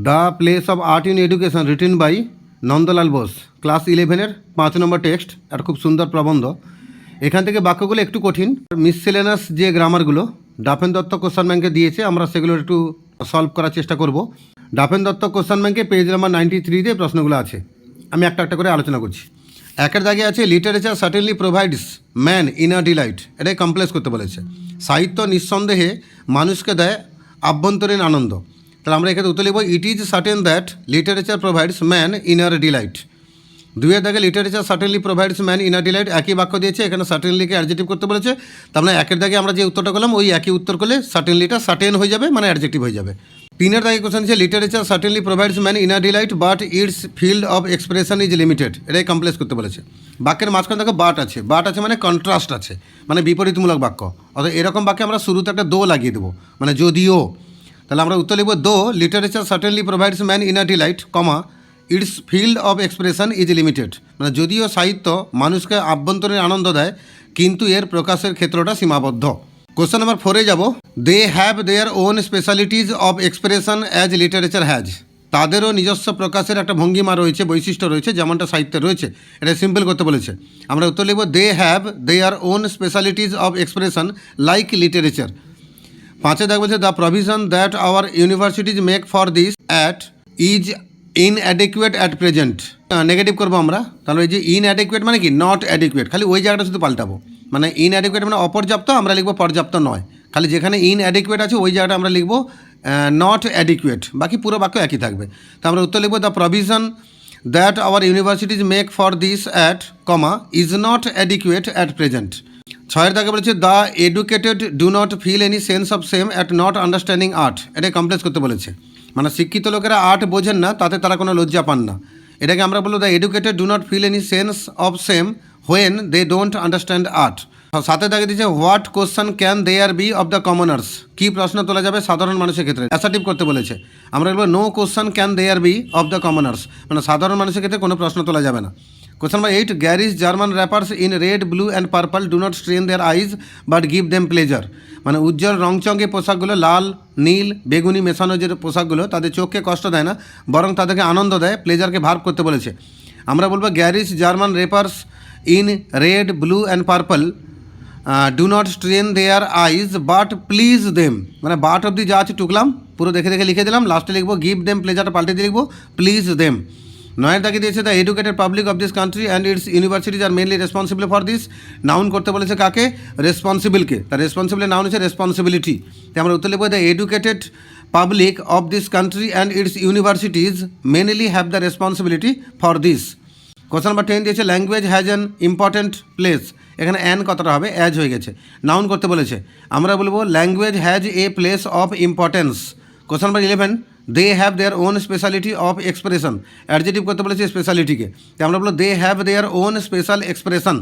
The place of art in education written by Nandalal Bose, class 11-এর 5 নম্বর text. আর খুব সুন্দর প্রবন্ধ। এখান থেকে বাক্যগুলো একটু কঠিন, মিসসেলেনাস যে গ্রামারগুলো ডাফেন দত্ত কোশ্চেন ব্যাংকে দিয়েছে, আমরা সেগুলো একটু সলভ করার চেষ্টা করব। ডাফেন দত্ত কোশ্চেন ব্যাংকে পেজ নাম্বার 93-তে প্রশ্নগুলো আছে। আমি একটা একটা করে আলোচনা করছি। একের জায়গায় আছে literature certainly provides man inner delight, এটাই কমপ্লেক্স করতে বলেছে। সাহিত্য নিঃসন্দেহে মানুষকে দেয় আভ্যন্তরীণ আনন্দ। তাহলে আমরা এখানে উত্তর লিখব it is certain that literature provides man inner delight. দুইয়ের দাগে literature certainly provides man inner delight, একই বাক্য দিয়েছে, এখানে সার্টেনলিকে অ্যাডজেক্টিভ করতে বলেছে। তার মানে একের দাগে আমরা যে উত্তরটা করলাম ওই একই উত্তর করলে সার্টেনলিটা সার্টেন হয়ে যাবে, মানে অ্যাডজেক্টিভ হয়ে যাবে। তিনের দাগে কোশ্চেন আছে literature certainly provides man inner delight but its field of expression is limited, এটাই কমপ্লেক্স করতে বলেছে। বাক্যের মাঝখানে দেখো বাট আছে, বাট আছে মানে কন্ট্রাস্ট আছে, মানে বিপরীতমূলক বাক্য। অর্থাৎ এরকম বাক্যে আমরা শুরুতে একটা দো লাগিয়ে দেবো, মানে যদিও। তাহলে আমরা উত্তর লিখব though literature certainly provides man inner delight, comma its field of expression is limited, মানে যদিও সাহিত্য মানুষকে আভ্যন্তরীণ আনন্দ দেয় কিন্তু এর প্রকাশের ক্ষেত্রটা সীমাবদ্ধ। কোশ্চেন নাম্বার 4-এ যাব। They have their own specialities of expression as literature has, তাদেরও নিজস্ব প্রকাশের একটা ভঙ্গিমা রয়েছে, বৈশিষ্ট্য রয়েছে, যেমনটা সাহিত্যে রয়েছে। এটা সিম্পল করতে বলেছে। আমরা উত্তর লিখব they have their own specialities of expression like literature. 5-এ দেখ বলছে the provision that our universities make for this at is inadequate at present. Negative করবো আমরা, তাহলে এই যে ইনঅ্যাডিকুয়েট মানে কি নট অ্যাডিকুয়েট, খালি ওই জায়গাটা শুধু পাল্টাবো। মানে ইনঅ্যাডিকুয়েট মানে অপর্যাপ্ত, আমরা লিখবো পর্যাপ্ত নয়। খালি যেখানে ইনঅ্যাডিকুয়েট আছে ওই জায়গাটা আমরা লিখবো নট অ্যাডিকুয়েট, বাকি পুরো বাক্য একই থাকবে। তো আমরা উত্তর লিখবো the provision that our universities make for this at, comma is not adequate at present. 6-এর দাগে বলেছে the educated do not feel any sense of shame at not understanding art, এটাই কমপ্লেক্স করতে বলেছে। মানে শিক্ষিত লোকেরা আর্ট বোঝেন না, তাতে তারা কোনো লজ্জা পান না। এটাকে আমরা বলবো the educated do not feel any sense of shame when they don't understand art. 7-এর দাগে দিয়েছে what question can there be of the commoners, কী প্রশ্ন তোলা যাবে সাধারণ মানুষের ক্ষেত্রে, অ্যাসার্টিভ করতে বলেছে। আমরা বলবো no question can there be of the commoners, মানে সাধারণ মানুষের ক্ষেত্রে কোনো প্রশ্ন তোলা যাবে না। Question number 8, garish German wrappers in red blue and purple do not strain their eyes but give them pleasure, মানে উজ্জ্বল রংচঙ্গে পোশাকগুলো, লাল নীল বেগুনি মেশানো যে পোশাকগুলো তাদের চোখকে কষ্ট দেয় না, বরং তাদেরকে আনন্দ দেয়। প্লেজারকে ভার্ব করতে বলেছে। আমরা বলবো garish German wrappers in red blue and purple do not strain their eyes but please them, মানে বাট অব্দি যা আছে টুকলাম, পুরো দেখে দেখে লিখে দিলাম, লাস্টে লিখবো গিভ দেম, প্লেজারটা পাল্টে দিয়ে লিখবো প্লিজ দেম। 9-এর দাগে দিয়েছে the educated public of this country and its universities are mainly responsible for this, noun করতে বলেছে কাকে, রেসপন্সিবলকে। তার রেসপন্সিবলের নাউন হচ্ছে রেসপন্সিবিলিটি। তাই আমরা উত্তর লিখবো the educated public of this country and its universities mainly have the responsibility for this. Question number 10 দিয়েছে language has an important place, এখানে অ্যান কতটা হবে, অ্যাজ হয়ে গেছে, নাউন করতে বলেছে। আমরা বলবো language has a place of importance. Question number 11, they have their own speciality of expression, adjective করতে বলেছে স্পেশালিটিকে। তাই আমরা বলবো they have their own special expression.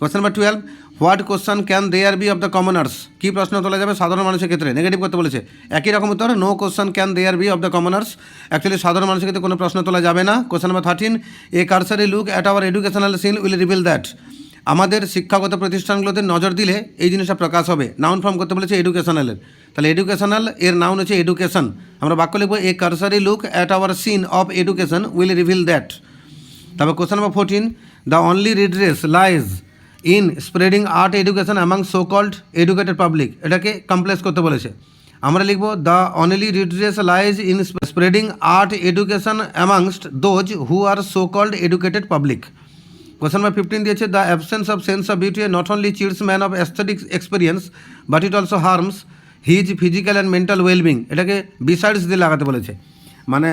Question number 12, what question can there be of the commoners, কী প্রশ্ন তোলা যাবে সাধারণ মানুষের ক্ষেত্রে, নেগেটিভ করতে বলেছে। একই রকম উত্তর, no question can there be of the commoners, actually সাধারণ মানুষের ক্ষেত্রে কোনো প্রশ্ন তোলা যাবে না। Question number 13, a cursory look at our educational scene will reveal that, আমাদের শিক্ষাগত প্রতিষ্ঠানগুলোতে নজর দিলে এই জিনিসটা প্রকাশ হবে। নাউন ফর্ম করতে বলেছে এডুকেশনালের, তাহলে এডুকেশনাল এর নাউন হচ্ছে এডুকেশন। আমরা বাক্য লিখবো a cursory look at our scene of education will reveal that. তারপর question number 14, the only redress lies in spreading art education among so called educated public, এটাকে কমপ্লেক্স করতে বলেছে। আমরা লিখবো the only redress lies in spreading art education amongst those who are so called educated public. Question number 15 দিয়েছে the absence of sense of beauty not only cheats man of aesthetic experience but it also harms his physical and mental wellbeing, এটাকে besides দিয়ে লাগাতে বলেছে। মানে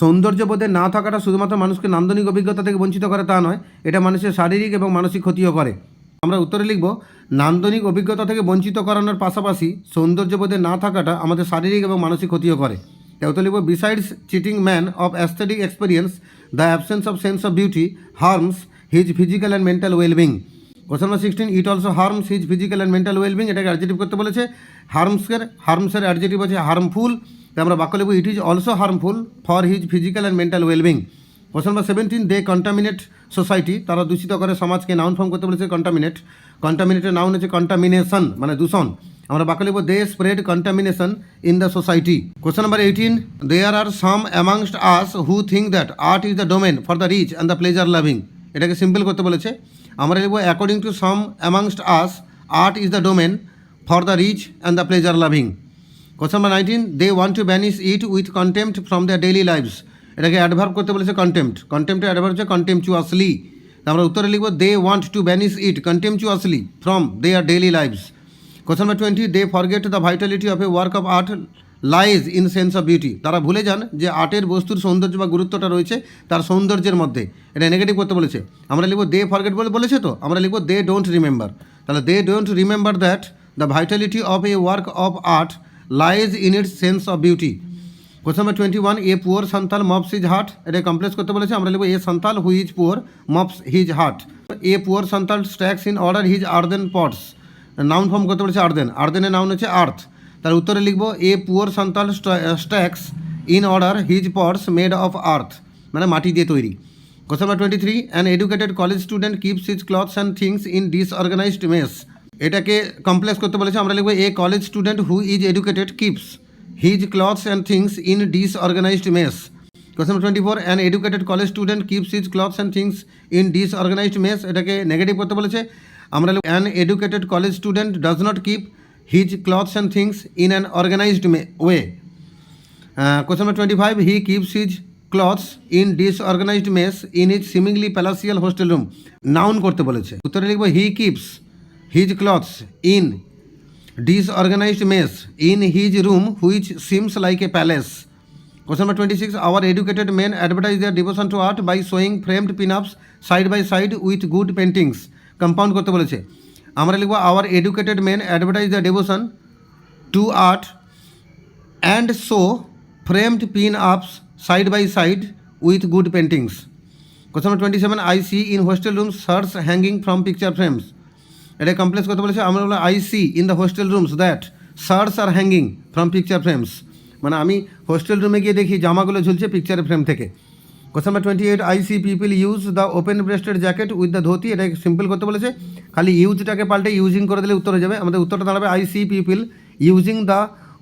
সৌন্দর্যবোধে না থাকাটা শুধুমাত্র মানুষকে নান্দনিক অভিজ্ঞতা থেকে বঞ্চিত করে তা নয়, এটা মানুষের শারীরিক এবং মানসিক ক্ষতিও করে। আমরা উত্তরে লিখব নান্দনিক অভিজ্ঞতা থেকে বঞ্চিত করানোর পাশাপাশি সৌন্দর্যবোধে না থাকাটা আমাদের শারীরিক এবং মানসিক ক্ষতিও করে। তাই উত্তর লিখব besides cheating man of aesthetic experience the absence of sense of beauty harms his physical and mental wellbeing. Question number 16, it also harms his physical and mental wellbeing, এটাকে অ্যাডজেটিভ করতে বলেছে। হার্মসের অ্যাডজেটিভ হচ্ছে হার্মফুল, তাই আমরা বাক্য লিখব it is also harmful for his physical and mental wellbeing. Question number 17, they contaminate society, তারা দূষিত করে সমাজকে, নাউন ফর্ম করতে বলেছে কন্টামিনেট। কন্টামিনেটেড নাউন হচ্ছে কন্টামিনেশন মানে দূষণ। আমরা বাক্য লিখব they spread contamination in the society. Question number 18, there are some amongst us who think that art is the domain for the rich and the pleasure loving. এটাকে simple করতে বলেছে, আমরা লিখব according to some amongst us art is the domain for the rich and the pleasure loving. Question number 19, they want to banish it with contempt from their daily lives. এটাকে adverb করতে বলেছে contempt, কন্টেম্পটের adverb হচ্ছে কন্টেম্পচুয়াসলি। আমরা উত্তরে লিখব they want to banish it contemptuously from their daily lives. Question number 20, they forget the vitality of a work of art lies in sense of beauty. তারা ভুলে যান যে আর্টের বস্তুর সৌন্দর্য বা গুরুত্বটা রয়েছে তার সৌন্দর্যের মধ্যে। এটা নেগেটিভ করতে বলেছে, আমরা লিখব দে ফরগেট বলেছে তো, আমরা লিখব দে ডোন্ট রিমেম্বার। তাহলে they don't remember that the vitality of a work of art lies in its sense of beauty. Question number 21, a poor Santal mops his hearth. এটা কমপ্লেক্স করতে বলেছে, আমরা লিখব a Santal who is poor mops his hearth. A poor Santal stacks in order his earthen pots. Noun form করতে বলেছে আর্দেন, আর্দেনের noun হচ্ছে আর্থ। তার উত্তরে লিখব a poor Santal stacks in order his pots made of earth, মানে মাটি দিয়ে তৈরি। Question number 23, an educated college student keeps his clothes and things in disorganised mess. এটাকে কমপ্লেক্স করতে বলেছে, আমরা লিখব a college student who is educated keeps his clothes and things in disorganised mess. Question number 24, an educated college student keeps his clothes and things in disorganised mess. এটাকে negative করতে বলেছে, আমরা লিখব an educated college student does not keep his clothes and things in an organised way. Question number 25, he keeps his clothes in disorganised mess in his seemingly palatial hostel room. Noun করতে বলেছে, উত্তরে লিখব he keeps his clothes in disorganized mess in his room which seems like a palace. Question number 26, our educated men advertise their devotion to art by showing framed pin-ups side by side with good paintings. Compound করতে বলেছে, আমরা লিখব our educated men advertise their devotion to art and show framed pin-ups side by side with good paintings. Question number 27, I see in hostel rooms shirts hanging from picture frames. এটা complex করতে বলেছে, আমরা বললাম I see in the hostel rooms that shirts are hanging from picture frames, মানে আমি hostel রুমে গিয়ে দেখি জামাগুলো ঝুলছে পিকচারের ফ্রেম থেকে। Question number 28, I see people use the open breasted jacket with the dhoti. এটা সিম্পল করতে বলেছে, খালি ইউজটাকে পাল্টে ইউজিং করে দিলে উত্তর হয়ে যাবে। আমাদের উত্তরটা দাঁড়াবে I see people using the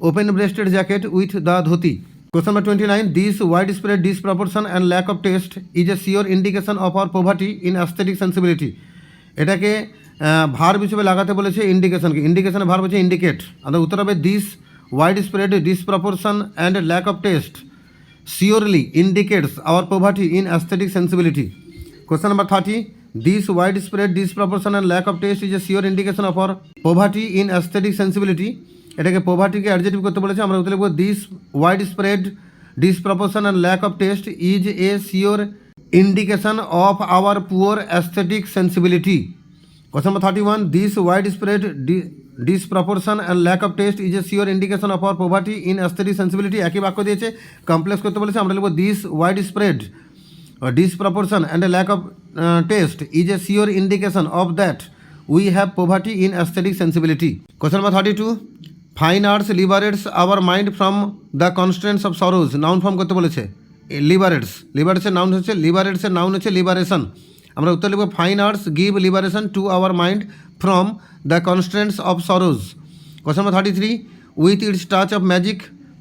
open breasted jacket with the dhoti. Question number 29, this wide spread disproportion and lack of taste is a sure indication of our poverty in aesthetic sensibility. এটাকে verb হিসেবে লাগাতে বলেছে ইন্ডিকেশনকে, ইন্ডিকেশনের verb হচ্ছে indicate. আমাদের উত্তর হবে this wide spread disproportion and lack of taste surely indicates our poverty in aesthetic sensibility. Question number 30, this wide spread disproportion and lack of taste is a sure indication of our poverty in aesthetic sensibility. এটাকে পভার্টিকে adjective করতে বলেছে, আমরা উত্তর লিখব this wide spread disproportion and lack of taste is a sure indication of our poor aesthetic sensibility. Question number 31, this widespread disproportion and lack of taste is a sure indication of our poverty in aesthetic sensibility. একই বাক্য দিয়েছে, complex করতে বলেছে, আমরা লিখব this widespread disproportion and a lack of taste is a sure indication of that we have poverty in aesthetic sensibility. Question number 32, fine arts liberates our mind from the constraints of sorrows. Noun form করতে বলেছে, liberates, liberates এর noun হচ্ছে liberation. আমরা উত্তর লিখব fine arts give liberation to our mind from the constraints of sorrows. Question number 33, with its touch of magic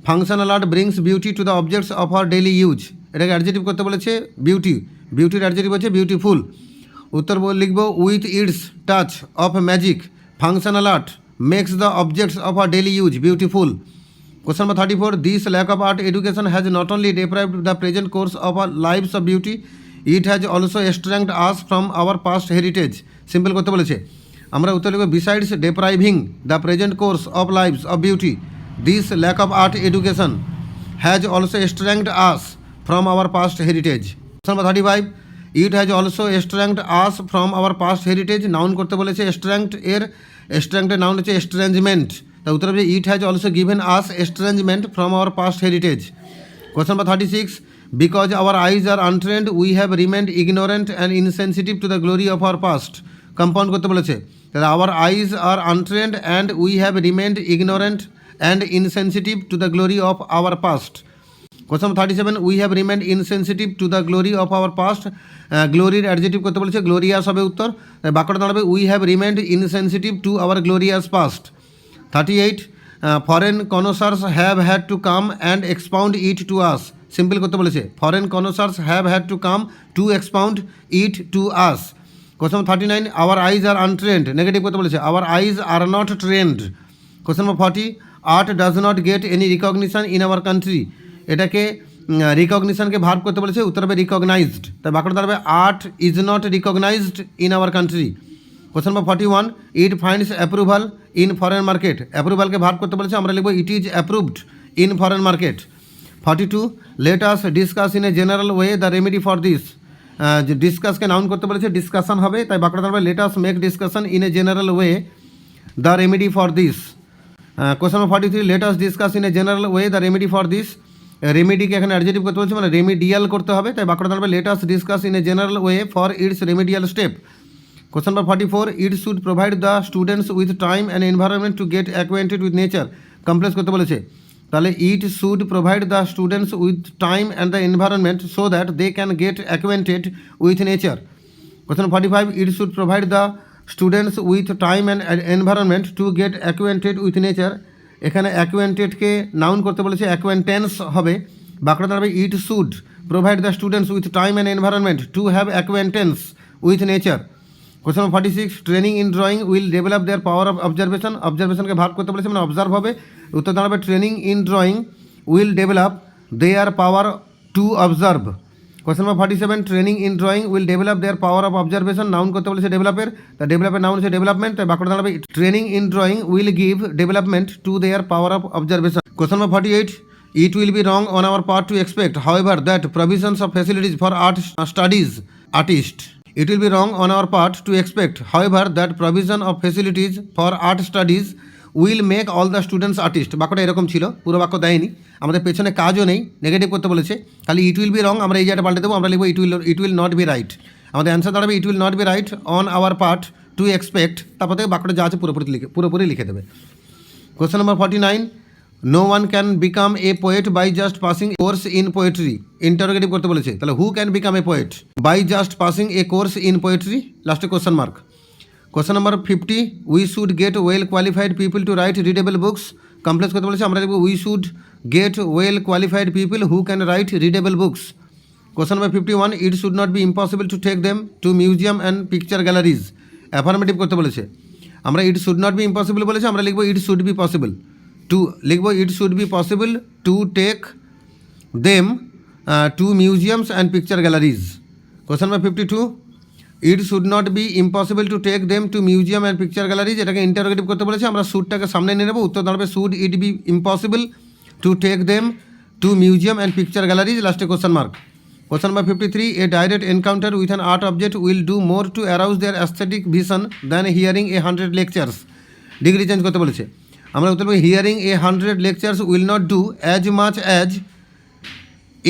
functional art brings beauty to the objects of our daily use. এটাকে adjective করতে বলেছে beauty, বিউটির adjective হচ্ছে beautiful. উত্তর লিখব with its touch of magic functional art makes the objects of our daily use beautiful. Question number 34, this lack of art education has not only deprived the present course of our lives of beauty, it has also estranged us from our past heritage. Simple করতে বলেছে, আমরা উত্তর লিখব besides depriving the present course of lives of beauty, this lack of art education has also estranged us from our past heritage. Question number 35, it has also estranged us from our past heritage. Noun করতে বলেছে estranged এর noun হচ্ছে estrangement। তা উত্তর হবে it has also given us estrangement from our past heritage. Question number 36, because our eyes are untrained we have remained ignorant and insensitive to the glory of our past. Compound করতে বলেছে, তাহলে our eyes are untrained and we have remained ignorant and insensitive to the glory of our past. Question number 37, we have remained insensitive to the glory of our past. গ্লোরির adjective করতে বলেছে, glorious হবে উত্তর। তাই বাক্যটা দাঁড়াবে we have remained insensitive to our glorious past. 38, foreign connoisseurs have had to come and expound it to us. Simple করতে বলেছে, foreign connoisseurs have had to come to expound it to us. Question number 39, our eyes are untrained. Negative করতে বলেছে, our eyes are not trained. Question number 40, art does not get any recognition in our country. এটাকে রিকগনিশনকে verb করতে বলেছে, উত্তর হবে recognised. তাই বাক্যটা দাঁড়াবে art is not recognized in our country. Question number 41, it finds approval in foreign market. অ্যাপ্রুভালকে verb করতে বলেছে, আমরা লিখব it is approved in foreign market. 42, let us discuss in a general way the remedy for this. ডিসকাসকে noun করতে বলেছে, discussion হবে। তাই বাক্যটা দাঁড়াবে let us make discussion in a general way the remedy for this. Question number 43, let us discuss in a general way the remedy for this. রেমেডিকে এখানে adjective করতে বলছে, মানে রেমেডিয়াল করতে হবে। তাই বাক্যটা দাঁড়াবে let us discuss in a general way for its remedial step. Question number 44, it should provide the students with time and environment to get acquainted with nature. Complex করতে বলেছে, তাহলে it should provide the students with time and the environment so that they can get acquainted with nature. Question 45, it should provide the students with time and environment to get acquainted with nature. এখানে অ্যাকোয়েন্টেডকে noun করতে বলেছে, acquaintance হবে। বাক্যটা দাঁড়াবে it should provide the students with time and environment to have acquaintance with nature. Question number 46, training in drawing will develop their power of observation. অবজারভেশনকে verb করতে বলেছে, মানে অবজার্ভ হবে। উত্তর দাঁড়াবে training in drawing will develop their power to observe. Question number 47, training in drawing will develop their power of observation. Noun করতে বলেছে ডেভেলপের, তা ডেভেলপের নাউন হচ্ছে ডেভেলপমেন্ট। তাই বাক্যটা দাঁড়াবে training in drawing will give development to their power of observation. Question number 48, it will be wrong on our part to expect, however, that provisions of facilities for art studies artist. It will be wrong on our part to expect, however, that provision of facilities for art studies will make all the students artist. বাক্যটা এরকম ছিল, পুরো বাক্য দেয়নি, আমাদের পেছনে কাজও নেই, নেগেটিভ করতে বলেছে। খালি ইট উইল বি রং আমরা এই জায়গাটা পাল্টে দেবো, আমরা লিখবো it will not be right. আমাদের অ্যান্সার দাঁড়াবে it will not be right on our part to expect. তারপর থেকে বাক্যটা যা আছে পুরোপুরি লিখে দেবে। Question number 49, no one can become a poet by just passing course in poetry. Interrogative করতে বলেছে, তাহলে who can become a poet by just passing a course in poetry. লাস্টে question mark. Question number 50, we should get well qualified people to write readable books. Complex করতে বলেছে, আমরা লিখব we should get well qualified people who can write readable books. Question number 51, it should not be impossible to take them to museum and picture galleries. Affirmative করতে বলেছে, আমরা it should not be impossible বলেছে, আমরা লিখব it should be possible to, লিখব it should be possible to take them to museums and picture galleries. Question number 52, it should not be impossible to take them to museum and picture galleries. এটাকে interrogative করতে বলেছে, আমরা শুডটাকে সামনে নিয়ে নেব, উত্তর দাঁড়াবে should it be impossible to take them to museum and picture galleries. লাস্টে question mark. Question number 53, a direct encounter with an art object will do more to arouse their aesthetic vision than hearing a 100 lectures. Degree change করতে বলেছে, আমরা উত্তর পাবো hearing a 100 lectures will not do as much as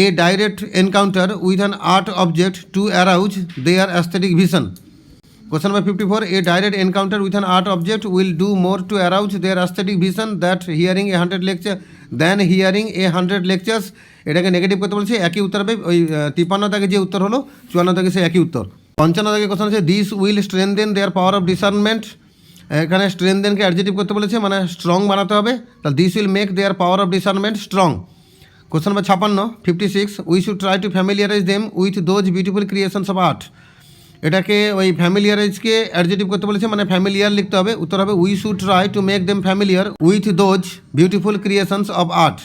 a direct encounter with an art object to arouse their aesthetic vision. Question number 54, a direct encounter with an art object will do more to arouse their aesthetic vision that hearing a 100 lecture than hearing a 100 lectures. এটাকে negative করতে বলছে, একই উত্তর হবে। ওই 53 দাগে যে উত্তর হলো 54 দাগে সে একই উত্তর। 55 দাগে কোশ্চেন আছে, this will strengthen their power of discernment. এখানে স্ট্রেনদেনকে অ্যাডজেক্টিভ করতে বলেছে, মানে স্ট্রং বানাতে হবে, তাহলে this will make their power of discernment strong. Question number 56, 56, we should try to familiarize them with those beautiful creations of art. এটাকে ওই ফ্যামিলিয়ারাইজকে অ্যাডজেক্টিভ করতে বলেছে, মানে ফ্যামিলিয়ার লিখতে হবে, উত্তর হবে we should try to make them familiar with those beautiful creations of art.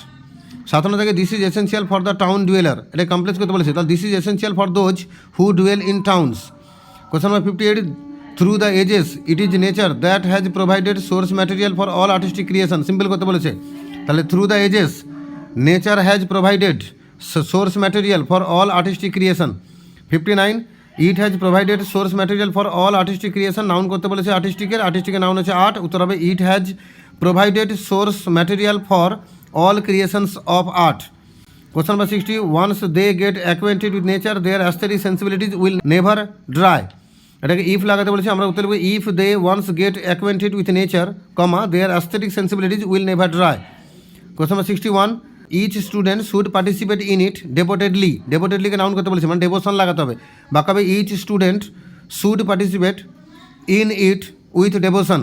57 থেকে this is essential for the town dweller, এটা কমপ্লেক্স করতে বলেছে, তাহলে this is essential for those who dwell in towns. Question number 58, through the ages it is nature that has provided source material for all artistic creation. Simple করতে বলেছে, তাহলে through the ages nature has provided source material for all artistic creation. 59, it has provided source material for all artistic creation. Noun করতে বলেছে আর্টিস্টিকের noun হচ্ছে art, উত্তর হবে it has provided source material for all creations of art. Question number 60, once they get acquainted with nature their aesthetic sensibilities will never dry. এটাকে if লাগাতে বলেছে, আমরা উত্তর দেবো if they once get acquainted with nature, comma their aesthetic sensibilities will never dry. Question number 61, each student should participate in it devotedly, ডেভোটেডলিকে noun করতে বলেছে, মানে ডেভোশন লাগাতে হবে। বাক্য হবে each student should participate in it with devotion.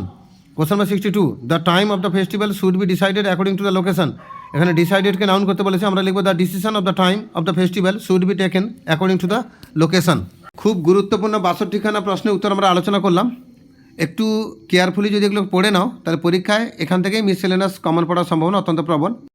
Question number 62, the time of the festival should be decided according to the location. এখানে ডিসাইডেডকে নাউন করতে বলেছে, আমরা লিখবো the decision of the time of the festival should be taken according to the location. খুব গুরুত্বপূর্ণ 62খানা প্রশ্নের উত্তর আমরা আলোচনা করলাম। একটু কেয়ারফুলি যদি এগুলো পড়ে নাও তাহলে পরীক্ষায় এখান থেকেই মিসসেলেনাস কমন পড়ার সম্ভাবনা অত্যন্ত প্রবল।